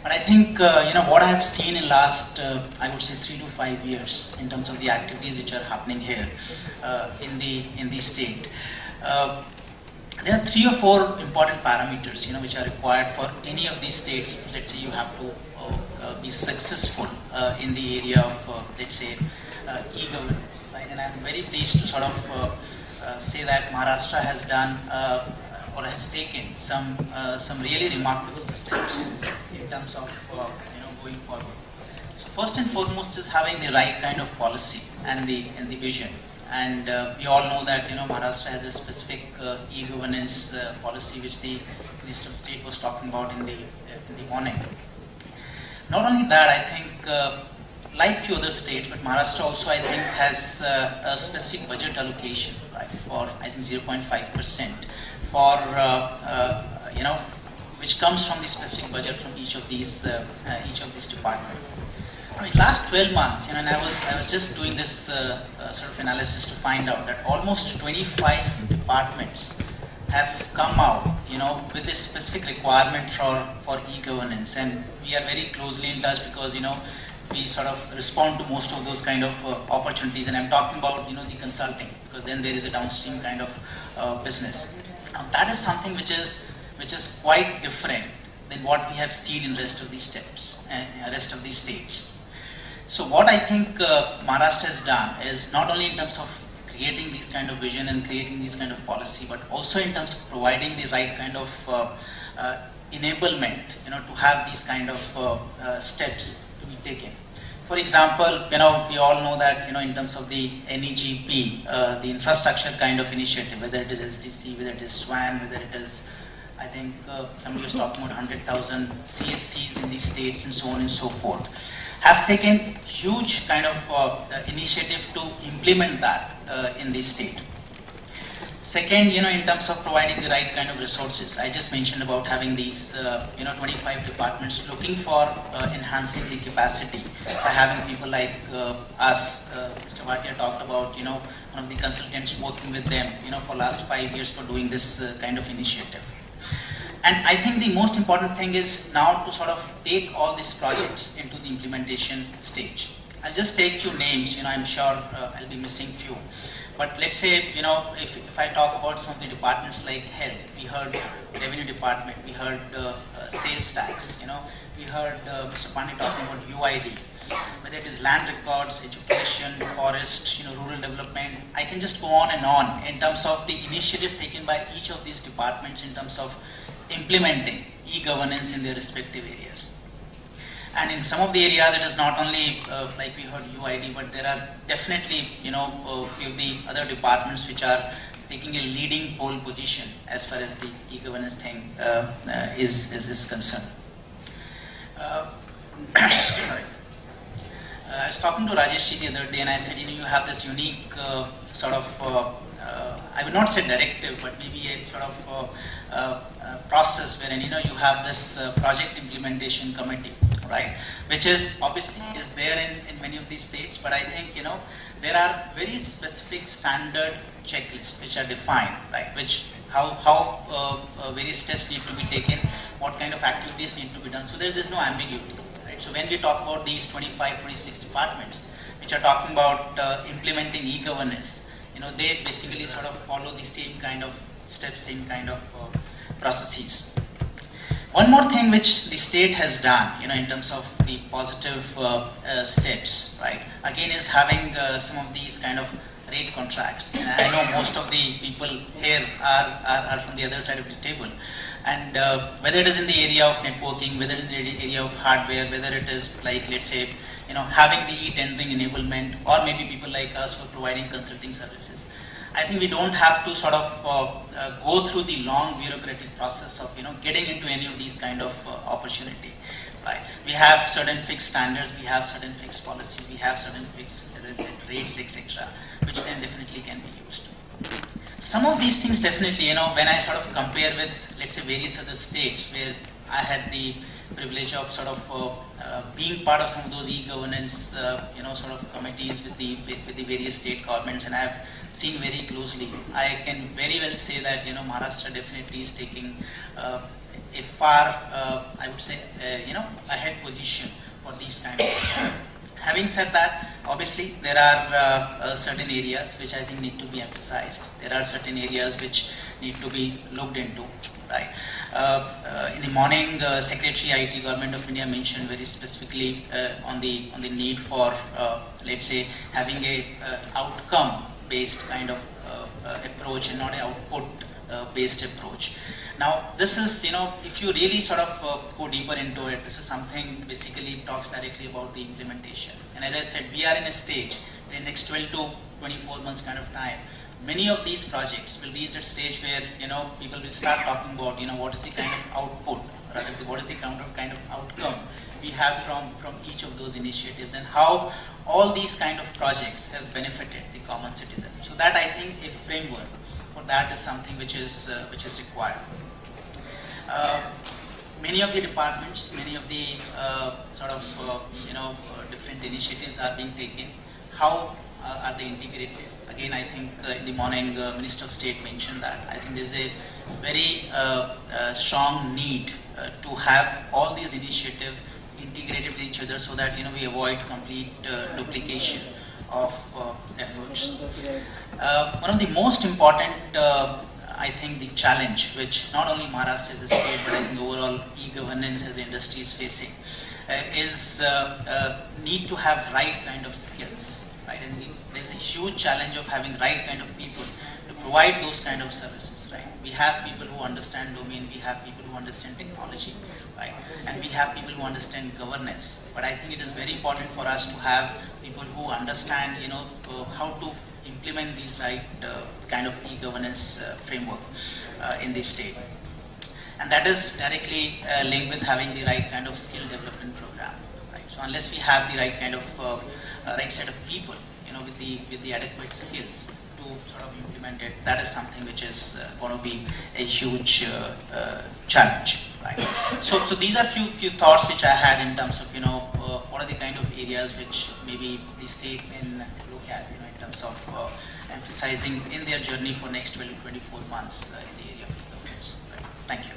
But I think what I have seen in last I would say 3 to 5 years in terms of the activities which are happening here in the state. There are 3 or 4 important parameters which are required for any of these states. Let's say you have to be successful in the area of let's say e-governance, right? And I'm very pleased to sort of say that Maharashtra has done or has taken some really remarkable steps in terms of going forward. So first and foremost is having the right kind of policy and the vision. And we all know that Maharashtra has a specific e-governance policy which the Minister of State was talking about in the morning. Not only that, I think like few other states, but Maharashtra also I think has a specific budget allocation, right, for I think 0.5% for which comes from the specific budget from each of these departments. I mean, last 12 months, and I was just doing this sort of analysis to find out that almost 25 departments have come out, with this specific requirement for e-governance, and we are very closely in touch because we sort of respond to most of those kind of opportunities, and I'm talking about the consulting, because then there is a downstream kind of business. Now, that is something which is quite different than what we have seen in rest of these steps and rest of these states. So what I think Maharashtra has done is not only in terms of creating this kind of vision and creating this kind of policy, but also in terms of providing the right kind of enablement, to have these kind of steps to be taken. For example, we all know that in terms of the NEGP, the infrastructure kind of initiative, whether it is SDC, whether it is SWAN, whether it is, I think somebody was talking about 100,000 CSCs in these states and so on and so forth, have taken huge kind of initiative to implement that in the state. Second, in terms of providing the right kind of resources, I just mentioned about having these 25 departments looking for enhancing the capacity by having people like us. Mr. Bhatia talked about one of the consultants working with them for last 5 years for doing this kind of initiative. And I think the most important thing is now to sort of take all these projects into the implementation stage. I'll just take few names, I'm sure I'll be missing few. But let's say, if I talk about some of the departments like health, we heard revenue department, we heard sales tax, we heard Mr. Pandey talking about UID, whether it is land records, education, forest, rural development. I can just go on and on in terms of the initiative taken by each of these departments in terms of implementing e-governance in their respective areas. And in some of the areas, it is not only like we heard UID, but there are definitely few of the other departments which are taking a leading pole position as far as the e-governance thing is concerned. Sorry. I was talking to Rajesh the other day, and I said, you have this unique sort of I would not say directive, but maybe a sort of process wherein you have this project implementation committee, right? Which is obviously is there in many of these states, but I think there are very specific standard checklists which are defined, right? Which how various steps need to be taken, what kind of activities need to be done. So there is no ambiguity, right? So when we talk about these 25, 26 departments which are talking about implementing e-governance, they basically sort of follow the same kind of steps, same kind of processes. One more thing which the state has done, in terms of the positive steps, right? Again, is having some of these kind of rate contracts. And I know most of the people here are from the other side of the table. And whether it is in the area of networking, whether in the area of hardware, whether it is like, let's say, having the e-tendering enablement, or maybe people like us for providing consulting services. I think we don't have to sort of go through the long bureaucratic process of getting into any of these kind of opportunity. Right? We have certain fixed standards, we have certain fixed policies, we have certain fixed, as I said, rates, etc., which then definitely can be used. Some of these things definitely, when I sort of compare with, let's say, various other states where I had the privilege of sort of being part of some of those e-governance, sort of committees with the various state governments, and I have seen very closely. I can very well say that Maharashtra definitely is taking a far, I would say, ahead position for these kind of things. Having said that, obviously there are certain areas which I think need to be emphasized. There are certain areas which need to be looked into, right? In the morning, Secretary IT Government of India mentioned very specifically on the need for let's say having a outcome-based kind of approach and not an output-based approach. Now, this is, if you really sort of go deeper into it, this is something basically talks directly about the implementation. And as I said, we are in a stage in the next 12 to 24 months kind of time. Many of these projects will reach that stage where, people will start talking about, what is the kind of output, or what is the kind of outcome we have from each of those initiatives, and how all these kind of projects have benefited the common citizen. So that, I think, a framework for that is something which is required. Many of the departments, many of the different initiatives are being taken. How are they integrated? Again, I think in the morning, Minister of State mentioned that. I think there's a very strong need to have all these initiatives integrated with each other so that we avoid complete duplication of efforts. One of the most important, I think, the challenge which not only Maharashtra as a state, but I think overall e-governance as the industry is facing, is need to have right kind of skills, right? And there's a huge challenge of having right kind of people to provide those kind of services, right? We have people who understand domain, we have people who understand technology, right? And we have people who understand governance. But I think it is very important for us to have people who understand, how to implement these right kind of e-governance framework in the state. And that is directly linked with having the right kind of skill development program, right? So unless we have the right kind of right set of people, with the adequate skills to sort of implement it, that is something which is going to be a huge challenge, right? So these are few thoughts which I had in terms of what are the kind of areas which maybe the state can look at in terms of emphasizing in their journey for next 12 to 24 months in the area of e-governance. Right? Thank you.